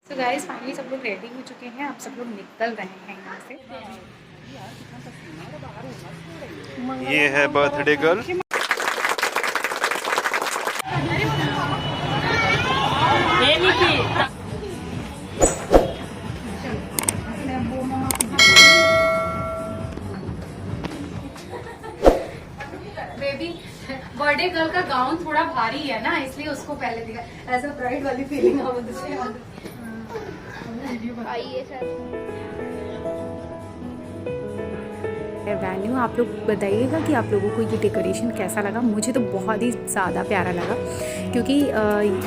So guys finally सब लोग ready हो चुके हैं। अब सब लोग निकल रहे हैं यहाँ से। ये है birthday girl. Baby birthday girl का गाउन थोड़ा भारी है ना, इसलिए उसको पहले दिखा। ऐसा प्राइड वाली फीलिंग आ वेन्यू। आप लोग बताइएगा कि आप लोगों को ये डेकोरेशन कैसा लगा। मुझे तो बहुत ही ज़्यादा प्यारा लगा क्योंकि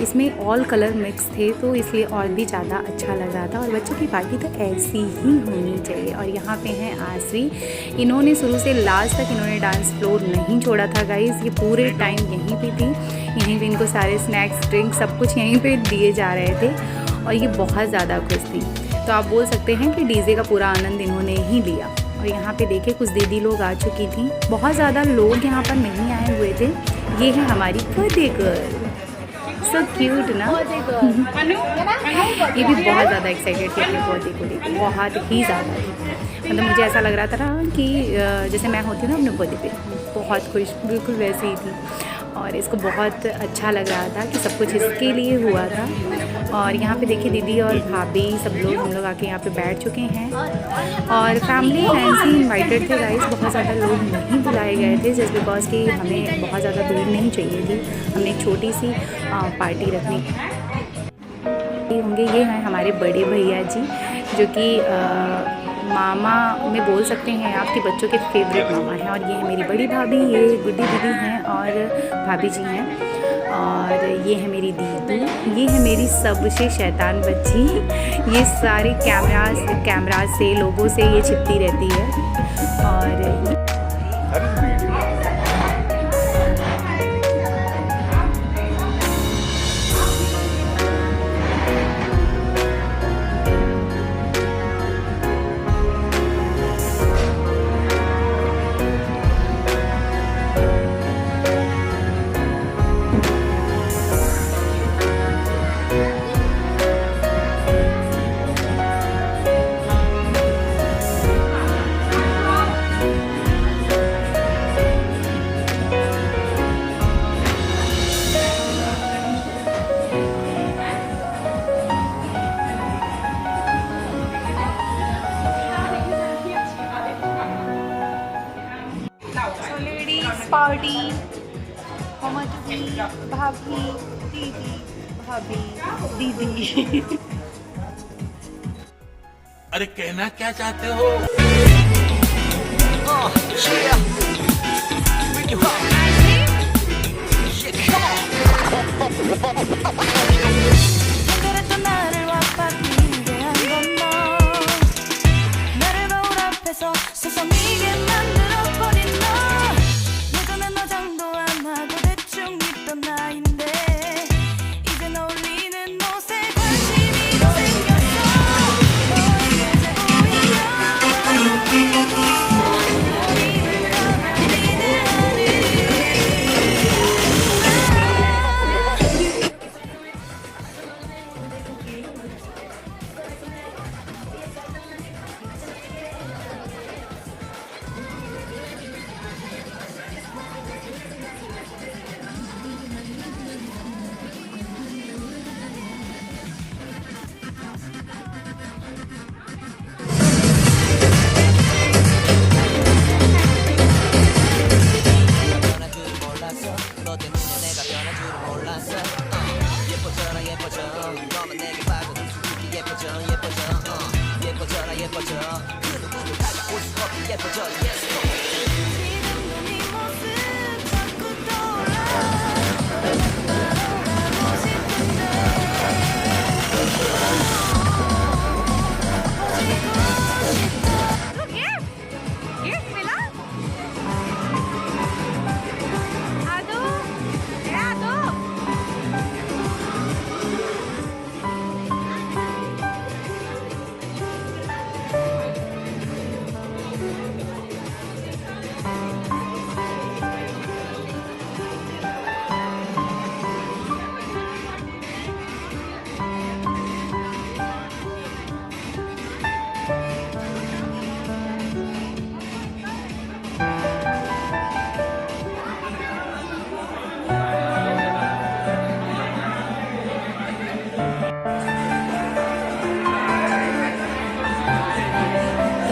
इसमें ऑल कलर मिक्स थे, तो इसलिए और भी ज़्यादा अच्छा लग रहा था। और बच्चों की पार्टी तो ऐसी ही होनी चाहिए। और यहाँ पे हैं आसरी, इन्होंने शुरू से लास्ट तक इन्होंने डांस फ्लोर नहीं छोड़ा था गाइज़। ये पूरे टाइम यहीं पे थी, यहीं पे इनको सारे स्नैक्स ड्रिंक सब कुछ यहीं पे दिए जा रहे थे और ये बहुत ज़्यादा खुश थी। तो आप बोल सकते हैं कि डीजे का पूरा आनंद इन्होंने ही लिया। और यहाँ पे देखिए कुछ दीदी लोग आ चुकी थी, बहुत ज़्यादा लोग यहाँ पर नहीं आए हुए थे। ये है हमारी बर्थडे गर्ल, सो क्यूट ना। ये भी बहुत ज़्यादा एक्साइटेड थी अपने बर्थडे को लेकर, बहुत ही ज़्यादा थी। मतलब मुझे ऐसा लग रहा था कि जैसे मैं होती हूँ ना अपने बर्थडे पे, बहुत खुश, बिल्कुल वैसे ही थी। और इसको बहुत अच्छा लग रहा था कि सब कुछ इसके लिए हुआ था। और यहाँ पे देखिए दीदी और भाभी सब लोग, हम लोग आके यहाँ पे बैठ चुके हैं। और फैमिली फ्रेंड्स ही इन्वाइटेड थे गाइस, बहुत ज़्यादा लोग नहीं बुलाए गए थे जस्ट बिकॉज कि हमें बहुत ज़्यादा भीड़ नहीं चाहिए थी। हमने एक छोटी सी पार्टी रखनी होंगे। ये हैं हमारे बड़े भैया जी, जो कि मामा में बोल सकते हैं आपके बच्चों के फेवरेट मामा हैं। और ये है मेरी बड़ी भाभी, ये गुड्डी दीदी हैं और भाभी जी हैं। और ये है मेरी दीदी, ये है मेरी सबसे शैतान बच्ची। ये सारे कैमराज से लोगों से ये छिपती रहती है। और पार्टी मम्मा जी, भाभी, दीदी, भाभी, दीदी। अरे कहना क्या चाहते हो?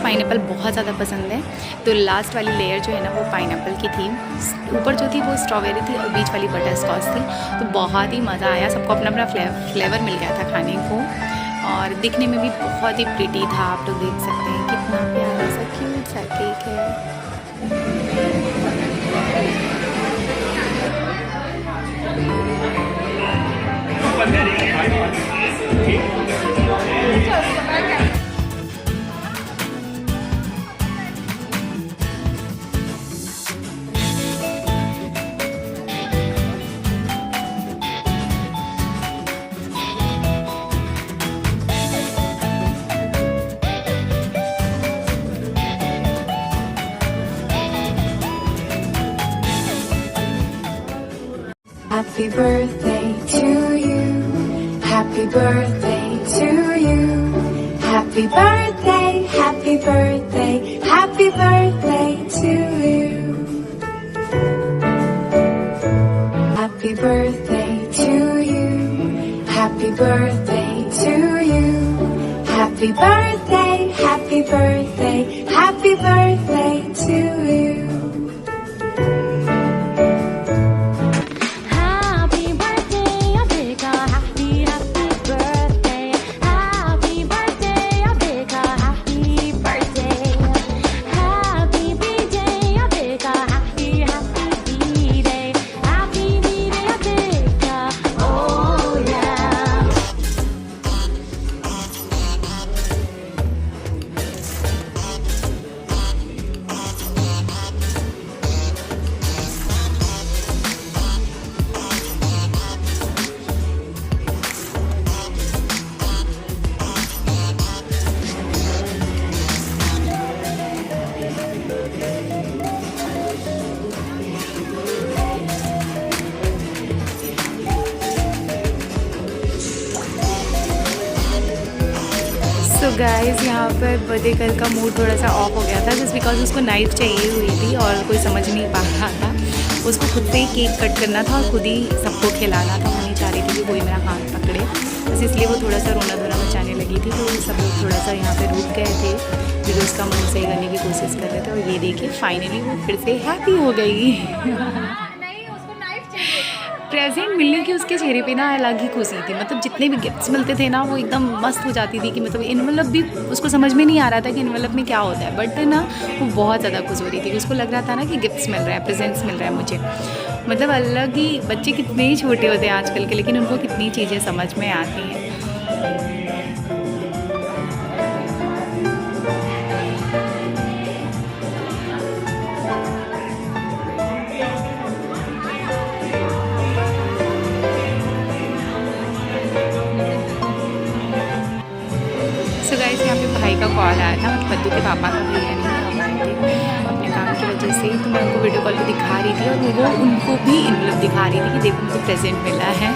पाइनएप्पल बहुत ज़्यादा पसंद है, तो लास्ट वाली लेयर जो है ना वो पाइनएप्पल की थी, ऊपर जो थी वो स्ट्रॉबेरी थी और बीच वाली बटर स्कॉच थी। तो बहुत ही मज़ा आया, सबको अपना अपना फ्लेवर मिल गया था खाने को, और दिखने में भी बहुत ही प्रिटी था। आप लोग देख सकते हैं कितना प्यारा सा क्यूट सा केक है। Happy birthday to you. Happy birthday to you. Happy birthday, happy birthday, happy birthday to you. Happy birthday to you. Happy birthday to you. Happy birthday, happy birthday, happy birthday to you. तो guys यहाँ पर birthday girl का mood थोड़ा सा of हो गया था, just because उसको नाइफ़ चाहिए हुई थी और कोई समझ नहीं पा रहा था। उसको खुद से ही केक कट करना था और खुद ही सबको खिलाना था, वो नहीं चाह रही थी कि कोई मेरा हाथ पकड़े, बस इसलिए वो थोड़ा सा रोना धोना मचाने लगी थी। तो सब लोग थोड़ा सा यहाँ पे रुक गए थे, फिर उसका मन सही करने की कोशिश कर रहे थे, और ये देखिए फाइनली वो फिर से हैप्पी हो गई। प्रेजेंट मिलने की उसके चेहरे पे ना अलग ही खुशी थी, मतलब जितने भी गिफ्ट्स मिलते थे ना वो एकदम मस्त हो जाती थी कि मतलब इन्वेलप भी उसको समझ में नहीं आ रहा था कि इन्वेलप में क्या होता है, बट ना वो बहुत ज़्यादा खुश हो रही थी। उसको लग रहा था ना कि गिफ्ट्स मिल रहा है, प्रेजेंट्स मिल रहा है मुझे। मतलब अलग ही, बच्चे कितने ही छोटे होते हैं आजकल के, लेकिन उनको कितनी चीज़ें समझ में आती हैं। सो गाइस यहाँ पे भाई का कॉल आया था, मतलब बद्दू के पापा का भैया नहीं आए थे अपने काम की वजह से, तो मैं उनको वीडियो कॉल पे दिखा रही थी, और वो उनको भी इन्वेलप दिखा रही थी कि देखो मुझे प्रेजेंट मिला है।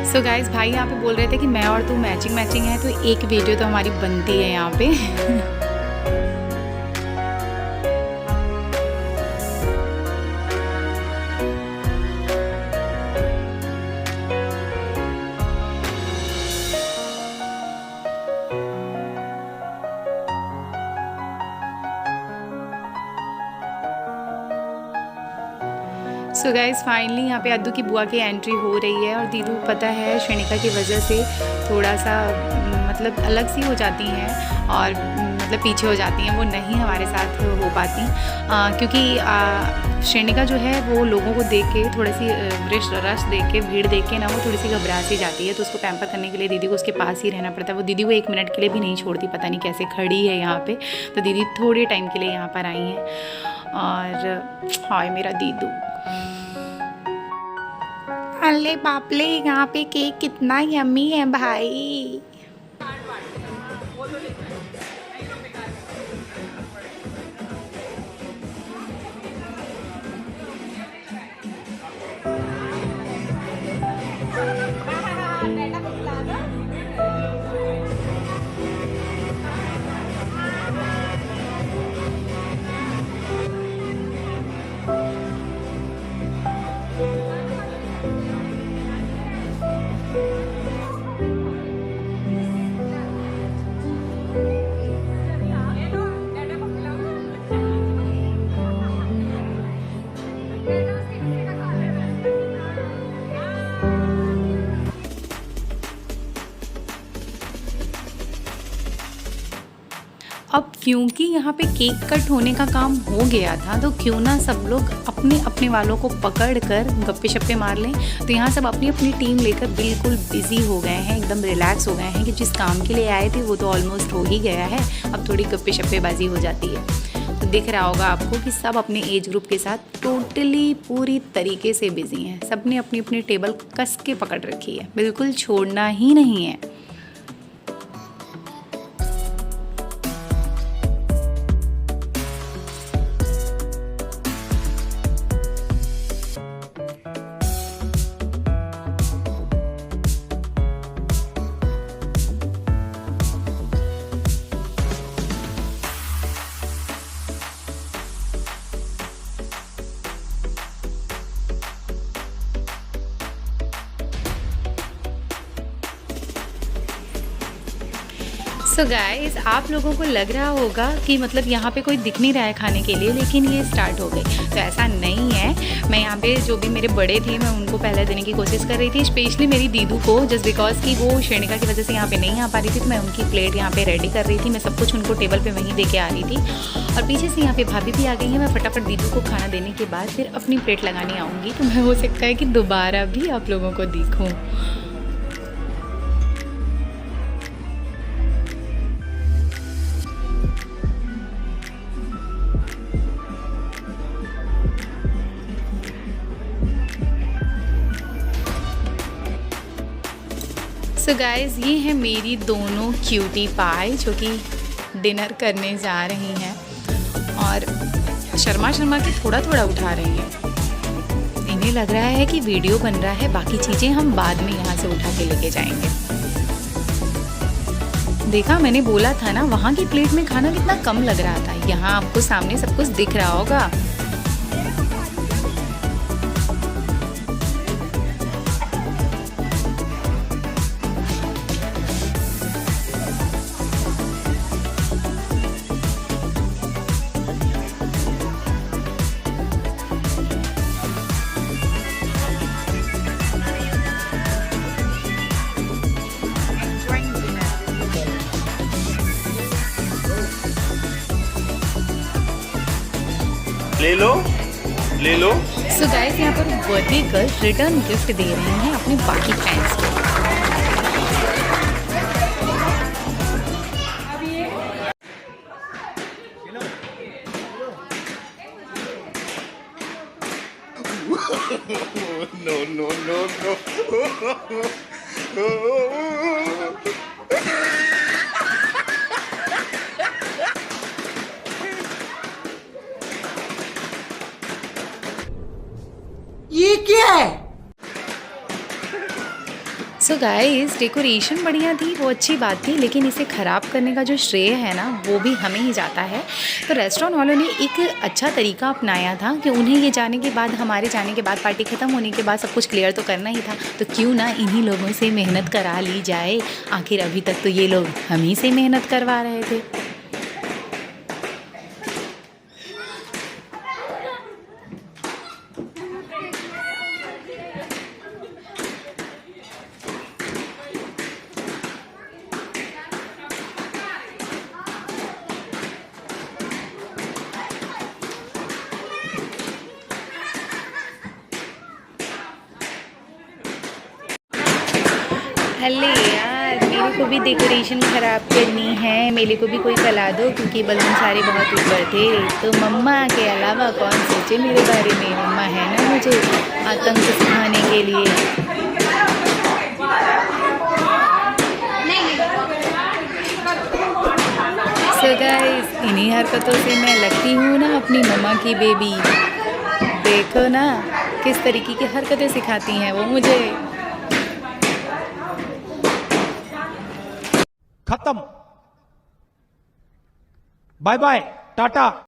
सो गाइस भाई यहाँ पे बोल रहे थे कि मैं और तू मैचिंग है, तो एक वीडियो तो हमारी बनती है यहाँ पे। सो गाइस फाइनली यहाँ पे अद्दू की बुआ की एंट्री हो रही है और दीदू पता है श्रेणिका की वजह से थोड़ा सा मतलब अलग सी हो जाती हैं और मतलब पीछे हो जाती हैं, वो नहीं हमारे साथ हो पाती क्योंकि श्रेणिका जो है वो लोगों को देख के थोड़ी सी रश देख के भीड़ देख के ना वो थोड़ी सी घबरा सी जाती है, तो उसको पैम्पर करने के लिए दीदी को उसके पास ही रहना पड़ता है। वो दीदी को 1 मिनट के लिए भी नहीं छोड़ती, पता नहीं कैसे खड़ी है यहाँ पे। तो दीदी थोड़े टाइम के लिए यहाँ पर आई हैं और हाय मेरा दीदू। अरे बापले यहाँ पे केक कितना यम्मी है भाई। अब क्योंकि यहाँ पे केक कट होने का काम हो गया था तो क्यों ना सब लोग अपने अपने वालों को पकड़ कर गप्पे शप्पे मार लें। तो यहाँ सब अपनी अपनी टीम लेकर बिल्कुल बिजी हो गए हैं, एकदम रिलैक्स हो गए हैं कि जिस काम के लिए आए थे वो तो ऑलमोस्ट हो ही गया है, अब थोड़ी गप्पे शप्पेबाजी हो जाती है। तो दिख रहा होगा आपको कि सब अपने एज ग्रुप के साथ टोटली पूरी तरीके से बिजी हैं, सब ने अपनी अपनी टेबल कस के पकड़ रखी है, बिल्कुल छोड़ना ही नहीं है। सो गाइस आप लोगों को लग रहा होगा कि मतलब यहाँ पे कोई दिख नहीं रहा है खाने के लिए, लेकिन ये स्टार्ट हो गई। तो ऐसा नहीं है, मैं यहाँ पे जो भी मेरे बड़े थे मैं उनको पहले देने की कोशिश कर रही थी, स्पेशली मेरी दीदू को, जस्ट बिकॉज कि वो श्रेणिका की वजह से यहाँ पे नहीं आ पा रही थी। तो मैं उनकी प्लेट यहाँ पे रेडी कर रही थी, मैं सब कुछ उनको टेबल पर वहीं दे के आ रही थी। और पीछे से यहाँ पे भाभी भी आ गई हैं। मैं फटाफट दीदू को खाना देने के बाद फिर अपनी प्लेट लगाने आऊँगी, तो मैं हो सकता है कि दोबारा भी आप लोगों को दिखूँ। सो गाइज़ ये है मेरी दोनों क्यूटी पाई जो कि डिनर करने जा रही हैं और शर्मा के थोड़ा थोड़ा उठा रही हैं। इन्हें लग रहा है कि वीडियो बन रहा है, बाकी चीज़ें हम बाद में यहाँ से उठा के लेके जाएंगे। देखा, मैंने बोला था ना, वहाँ की प्लेट में खाना कितना कम लग रहा था, यहाँ आपको सामने सब कुछ दिख रहा होगा। ले लो। सो गाइस यहाँ पर बर्थडे गर्ल रिटर्न गिफ्ट दे रही हैं अपने बाकी फ्रेंड्स को। No. ये क्या है? सो गाइस डेकोरेशन बढ़िया थी, वो अच्छी बात थी, लेकिन इसे ख़राब करने का जो श्रेय है ना वो भी हमें ही जाता है। तो रेस्टोरेंट वालों ने एक अच्छा तरीका अपनाया था कि उन्हें ये जाने के बाद, हमारे जाने के बाद, पार्टी ख़त्म होने के बाद सब कुछ क्लियर तो करना ही था, तो क्यों ना इन्हीं लोगों से मेहनत करा ली जाए। आखिर अभी तक तो ये लोग हम ही से मेहनत करवा रहे थे। अरे यार, मेरे को भी डेकोरेशन ख़राब करनी है, मेरे को भी कोई सलाह दो क्योंकि बलून सारे बहुत ऊपर थे। तो मम्मा के अलावा कौन सोचे मेरे बारे में, मम्मा है ना मुझे आतंक सिखाने के लिए। सो गाइस, इन्हीं हरकतों से मैं लगती हूँ ना अपनी मम्मा की बेबी। देखो ना किस तरीके की हरकतें सिखाती हैं वो मुझे। खत्म, बाय बाय, टाटा।